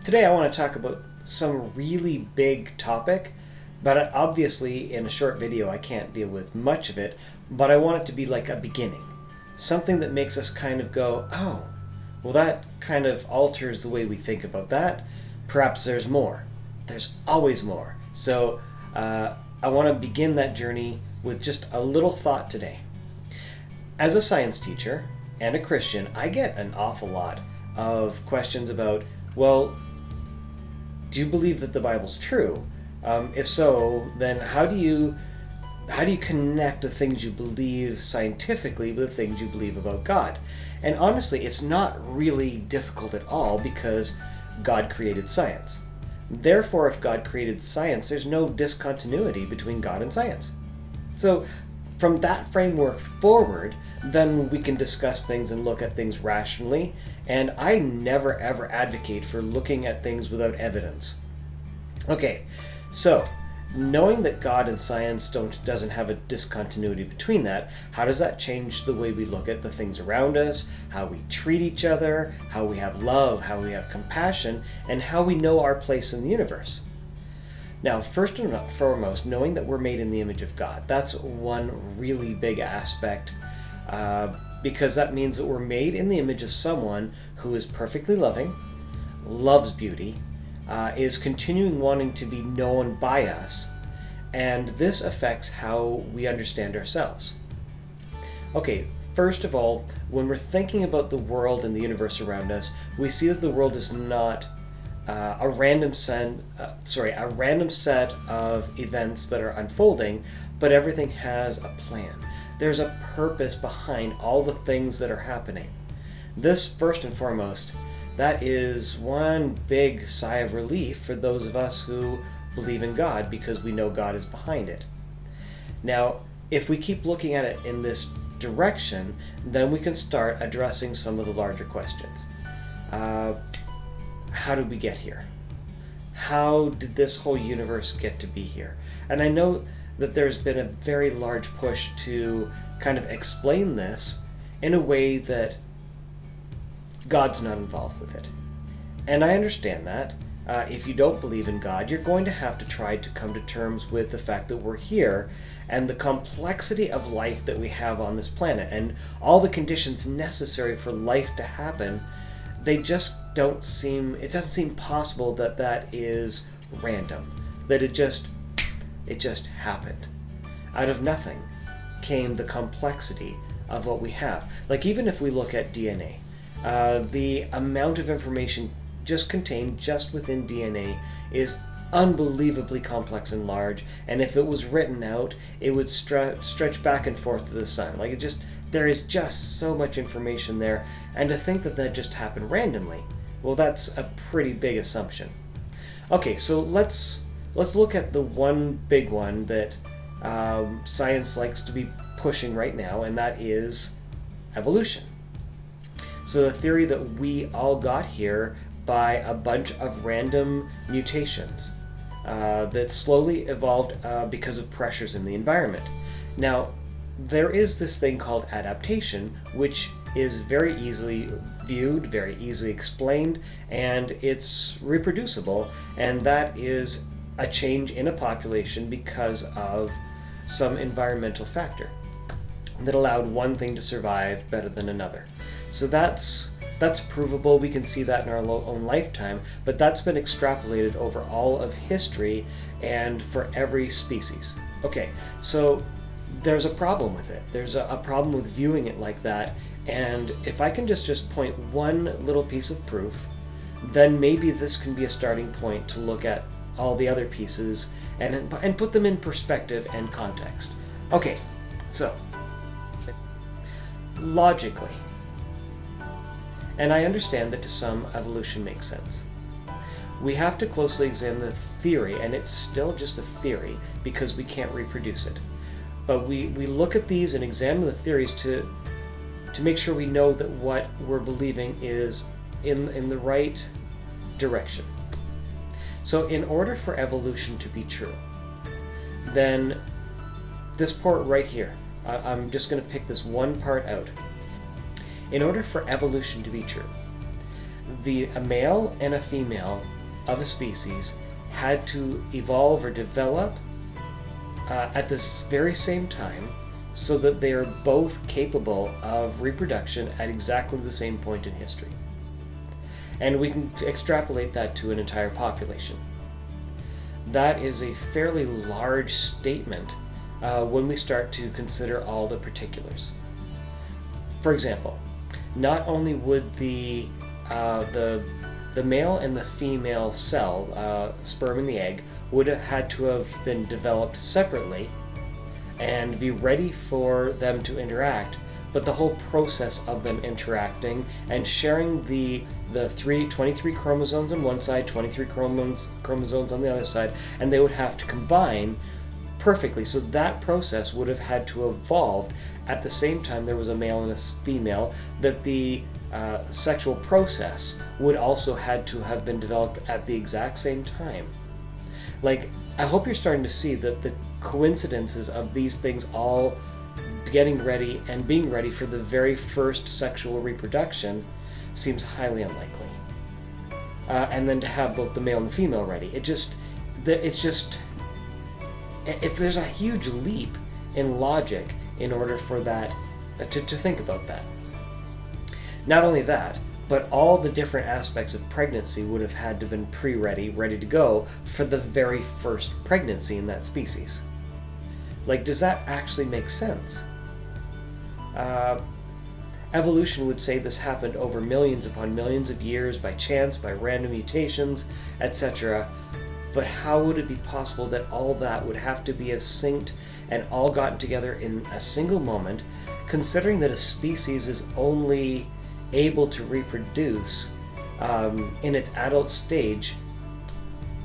Today I want to talk about some really big topic, but obviously in a short video I can't deal with much of it, but I want it to be like a beginning. Something that makes us kind of go, oh, well that kind of alters the way we think about that. Perhaps there's more. There's always more. So I want to begin that journey with just a little thought today. As a science teacher and a Christian, I get an awful lot of questions about, well, do you believe that the Bible's true? If so, then how do you connect the things you believe scientifically with the things you believe about God? And honestly, it's not really difficult at all because God created science. Therefore, if God created science, there's no discontinuity between God and science. So from that framework forward, then we can discuss things and look at things rationally. And I never ever advocate for looking at things without evidence. Okay, so knowing that God and science doesn't have a discontinuity between that, how does that change the way we look at the things around us, how we treat each other, how we have love, how we have compassion, and how we know our place in the universe? Now, first and foremost, knowing that we're made in the image of God. That's one really big aspect, because that means that we're made in the image of someone who is perfectly loving, loves beauty, is continuing wanting to be known by us, and this affects how we understand ourselves. Okay, first of all, when we're thinking about the world and the universe around us, we see that the world is not a random set of events that are unfolding, but everything has a plan. There's a purpose behind all the things that are happening. This, first and foremost, that is one big sigh of relief for those of us who believe in God, because we know God is behind it. Now, if we keep looking at it in this direction, then we can start addressing some of the larger questions. How did we get here? How did this whole universe get to be here? And I know that there's been a very large push to kind of explain this in a way that God's not involved with it. And I understand that. If you don't believe in God, you're going to have to try to come to terms with the fact that we're here and the complexity of life that we have on this planet and all the conditions necessary for life to happen. They just don't seem, it doesn't seem possible that that is random, that it just happened. Out of nothing came the complexity of what we have. Like, even if we look at DNA, the amount of information just contained just within DNA is unbelievably complex and large, and if it was written out, it would stretch back and forth to the sun. Like, there is just so much information there, and to think that that just happened randomly, well, that's a pretty big assumption. Okay, so let's look at the one big one that science likes to be pushing right now, and that is evolution. So the theory that we all got here by a bunch of random mutations that slowly evolved because of pressures in the environment. Now, there is this thing called adaptation, which is very easily viewed, very easily explained, and it's reproducible, and that is a change in a population because of some environmental factor that allowed one thing to survive better than another. So that's provable. We can see that in our own lifetime, but that's been extrapolated over all of history and for every species. Okay, so there's a problem with it. There's a problem with viewing it like that, and if I can just point one little piece of proof, then maybe this can be a starting point to look at all the other pieces and put them in perspective and context. Okay, so logically, and I understand that to some evolution makes sense, we have to closely examine the theory, and it's still just a theory because we can't reproduce it. But we look at these and examine the theories to make sure we know that what we're believing is in the right direction. So in order for evolution to be true, then this part right here, I'm just going to pick this one part out. In order for evolution to be true, a male and a female of a species had to evolve or develop at this very same time so that they are both capable of reproduction at exactly the same point in history. And we can extrapolate that to an entire population. That is a fairly large statement when we start to consider all the particulars. For example, not only would the male and the female cell, sperm and the egg, would have had to have been developed separately and be ready for them to interact, but the whole process of them interacting and sharing the 23 chromosomes on one side, 23 chromosomes on the other side, and they would have to combine perfectly. So that process would have had to evolve at the same time there was a male and a female, that the sexual process would also had to have been developed at the exact same time. Like, I hope you're starting to see that the coincidences of these things all getting ready and being ready for the very first sexual reproduction seems highly unlikely. And then to have both the male and the female ready, there's a huge leap in logic in order for that to think about that. Not only that, but all the different aspects of pregnancy would have had to have been ready to go for the very first pregnancy in that species. Like, does that actually make sense? Evolution would say this happened over millions upon millions of years by chance, by random mutations, etc. But how would it be possible that all that would have to be synced and all gotten together in a single moment, considering that a species is only able to reproduce in its adult stage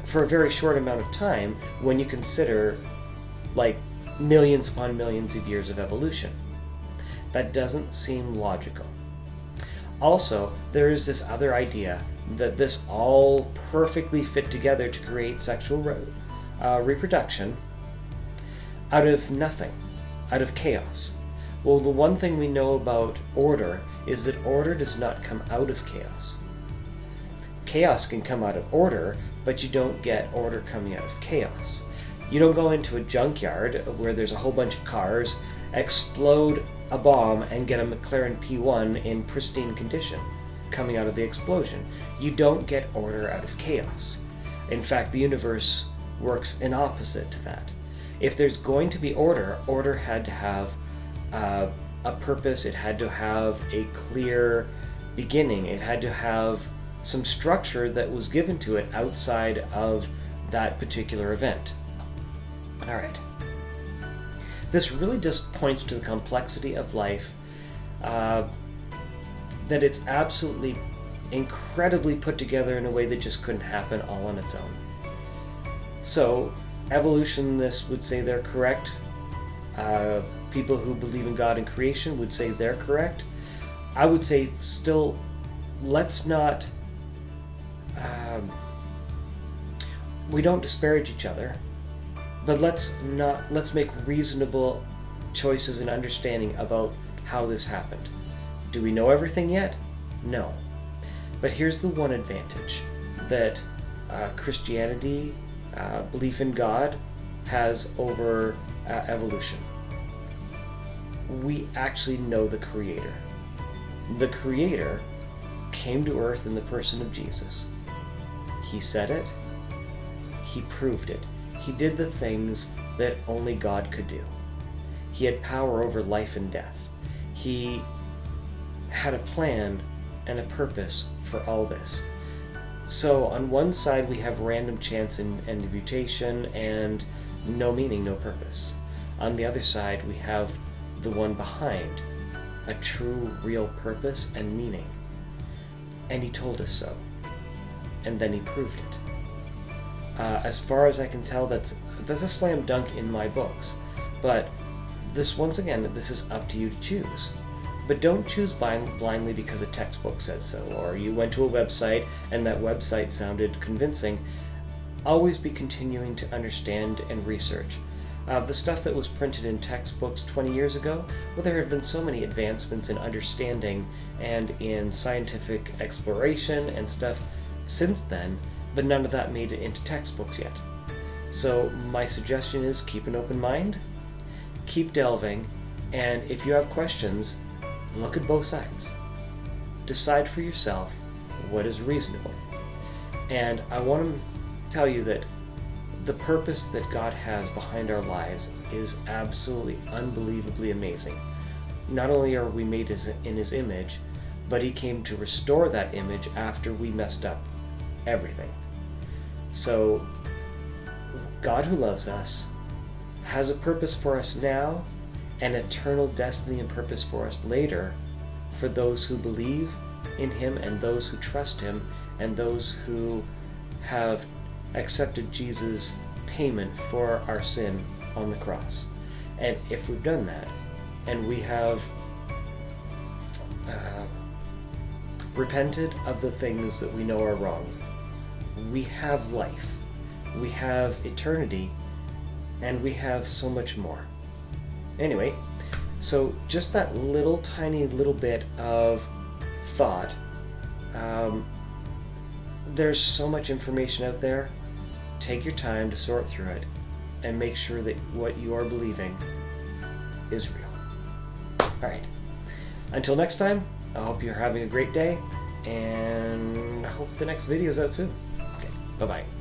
for a very short amount of time when you consider like millions upon millions of years of evolution? That doesn't seem logical. Also, there is this other idea that this all perfectly fit together to create sexual reproduction out of nothing, out of chaos. Well, the one thing we know about order is that order does not come out of chaos. Chaos can come out of order, but you don't get order coming out of chaos. You don't go into a junkyard where there's a whole bunch of cars, explode a bomb, and get a McLaren P1 in pristine condition coming out of the explosion. You don't get order out of chaos. In fact, the universe works in opposite to that. If there's going to be order, order had to have a purpose, it had to have a clear beginning, it had to have some structure that was given to it outside of that particular event. Alright. This really just points to the complexity of life, that it's absolutely incredibly put together in a way that just couldn't happen all on its own. So, evolutionists would say they're correct. People who believe in God and creation would say they're correct. I would say still, let's not... we don't disparage each other, but let's make reasonable choices and understanding about how this happened. Do we know everything yet? No. But here's the one advantage that Christianity, belief in God, has over evolution. We actually know the Creator. The Creator came to earth in the person of Jesus. He said it. He proved it. He did the things that only God could do. He had power over life and death. He had a plan and a purpose for all this. So on one side we have random chance and mutation and no meaning, no purpose. On the other side we have the one behind, a true, real purpose and meaning. And he told us so. And then he proved it. As far as I can tell, that's a slam dunk in my books. But this, once again, this is up to you to choose. But don't choose blindly because a textbook says so, or you went to a website and that website sounded convincing. Always be continuing to understand and research. The stuff that was printed in textbooks 20 years ago, well, there have been so many advancements in understanding and in scientific exploration and stuff since then but none of that made it into textbooks yet. So my suggestion is keep an open mind, keep delving, and if you have questions, look at both sides. Decide for yourself what is reasonable. And I want to tell you that the purpose that God has behind our lives is absolutely unbelievably amazing. Not only are we made in His image, but He came to restore that image after we messed up everything. So God, who loves us, has a purpose for us now, an eternal destiny and purpose for us later, for those who believe in Him and those who trust Him and those who have accepted Jesus' payment for our sin on the cross. And if we've done that, and we have repented of the things that we know are wrong, we have life, we have eternity, and we have so much more. Anyway, so just that little tiny little bit of thought. There's so much information out there. Take your time to sort through it and make sure that what you are believing is real. Alright, until next time, I hope you're having a great day, and I hope the next video is out soon. Okay, bye-bye.